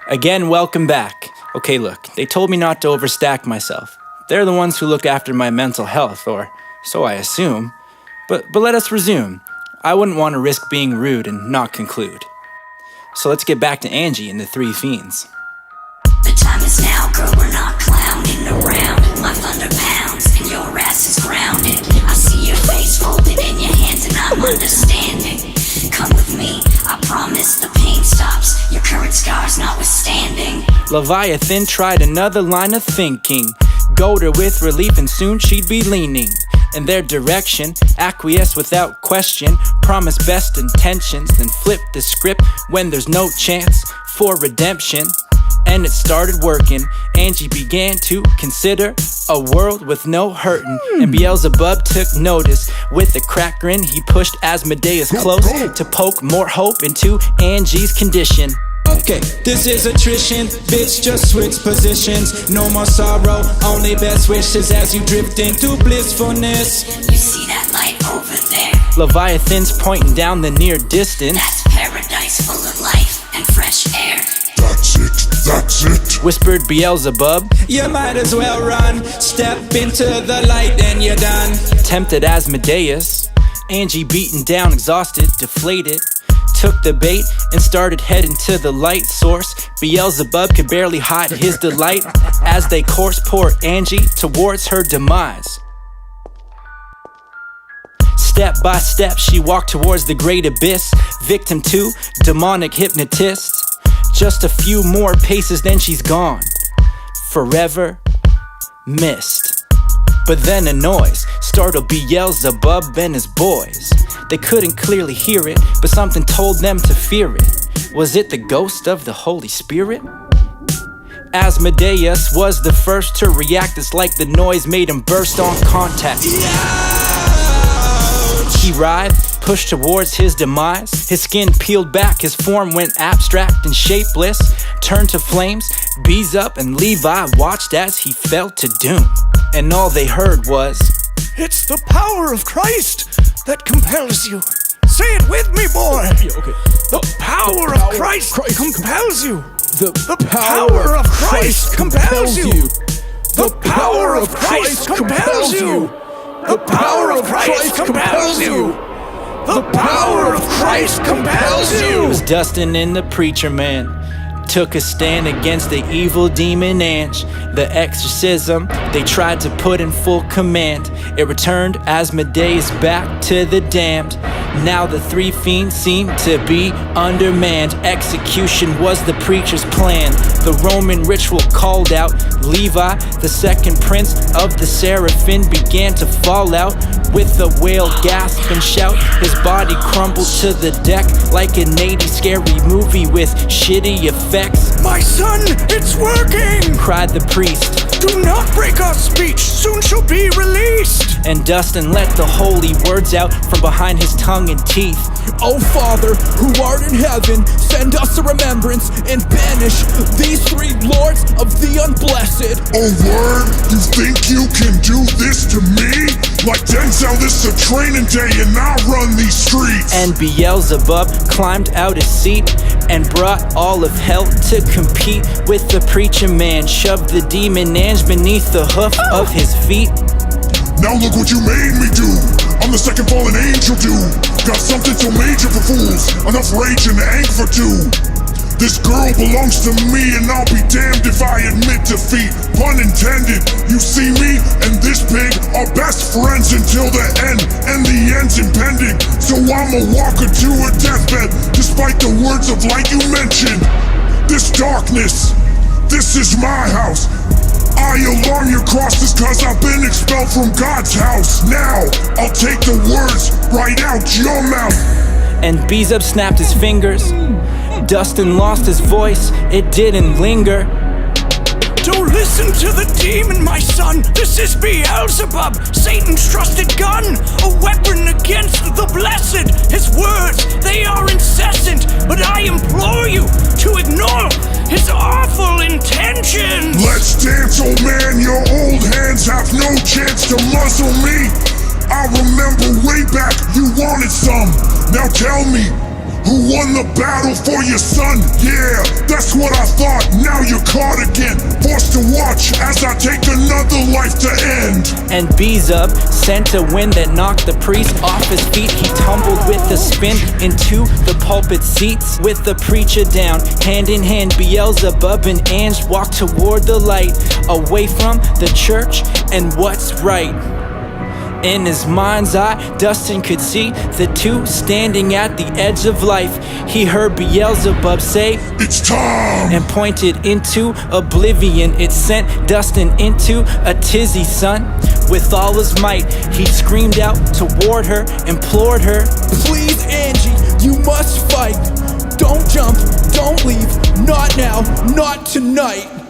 Again, welcome back. Okay, look, they told me not to overstack myself. They're the ones who look after my mental health, or so I assume. But let us resume. I wouldn't want to risk being rude and not conclude. So let's get back to Angie and the three fiends. The time is now, girl, we're not clowning around. My thunder pounds and your ass is grounded. I see your face folded in your hands and I'm understanding. Come with me, I promise the pain stops, your current scars notwithstanding. Leviathan tried another line of thinking, goad her with relief and soon she'd be leaning in their direction, acquiesce without question, promise best intentions, then flip the script when there's no chance for redemption. And it started working. Angie began to consider a world with no hurting. And Beelzebub took notice. With a crack grin, he pushed Asmodeus close to poke more hope into Angie's condition. Okay, this is attrition, bitch, just switch positions. No more sorrow, only best wishes as you drift into blissfulness. You see that light over there? Leviathan's pointing down the near distance. That's paradise full of life and fresh air. That's it, whispered Beelzebub. You might as well run, step into the light and you're done. Tempted Asmodeus, Angie beaten down, exhausted, deflated, took the bait and started heading to the light source. Beelzebub could barely hide his delight as they course poured Angie towards her demise. Step by step she walked towards the great abyss, victim to demonic hypnotists. Just a few more paces, then she's gone, forever missed. But then a noise startled Beelzebub and his boys. They couldn't clearly hear it, but something told them to fear it. Was it the ghost of the Holy Spirit? Asmodeus was the first to react. It's like the noise made him burst on contact. He writhed, pushed towards his demise. His skin peeled back, his form went abstract and shapeless, turned to flames. Bees up and Levi watched as he fell to doom. And all they heard was, "It's the power of Christ that compels you." Say it with me, boy. The power of Christ compels you. The power of Christ compels you. The power of Christ compels you. The power of Christ compels you. The power of Christ compels it you. was Dustin and the preacher man took a stand against the evil demon Ange. The exorcism they tried to put in full command. It returned Asmodeus back to the damned. Now the three fiends seem to be undermanned. Execution was the preacher's plan. The Roman ritual called out. Levi, the second prince of the Seraphim, began to fall out. With a wail, gasp, and shout, his body crumbled to the deck like an 80s scary movie with shitty effects. My son, it's working! Cried the priest. Do not break our speech, soon she'll be released! And Dustin let the holy words out from behind his tongue and teeth. O Father, who art in heaven, send us a remembrance and banish these three lords of the unblessed. Oh word, you think you can do this to me? Like Denzel, this is a training day and I run these streets. And Beelzebub climbed out his seat and brought all of hell to compete with the preacher man. Shoved the demon Ange beneath the hoof of his feet. Now look what you made me do. I'm the second fallen angel dude. Got something so major for fools, enough rage and anger for two. This girl belongs to me and I'll be damned if I admit defeat. Pun intended. You see me and this pig are best friends until the end, and the end's impending. So I'ma walk her to her deathbed, despite the words of light you mentioned. This darkness, this is my house. I alarm your crosses cause I've been expelled from God's house. Now, I'll take the words right out your mouth. And Beelzebub snapped his fingers. Dustin lost his voice, it didn't linger. Don't listen to the demon, my son. This is Beelzebub, Satan's trusted gun, a weapon against the blessed. His words, they are incessant, but I implore you to ignore his awful intentions. Let's dance, old man. Your old hands have no chance to muzzle me. I remember way back you wanted some. Now tell me, Who won the battle for your son? Yeah, that's what I thought. Now you're caught again, forced to watch as I take another life to end. And Beelzebub sent a wind that knocked the priest off his feet. He tumbled with a spin into the pulpit seats. With the preacher down, hand in hand, Beelzebub and Ange walked toward the light, away from the church and what's right. In his mind's eye, Dustin could see the two standing at the edge of life. He heard Beelzebub say, "It's time!" and pointed into oblivion. It sent Dustin into a tizzy, son. With all his might, he screamed out toward her, implored her, Please, Angie, you must fight. Don't jump, don't leave, not now, not tonight.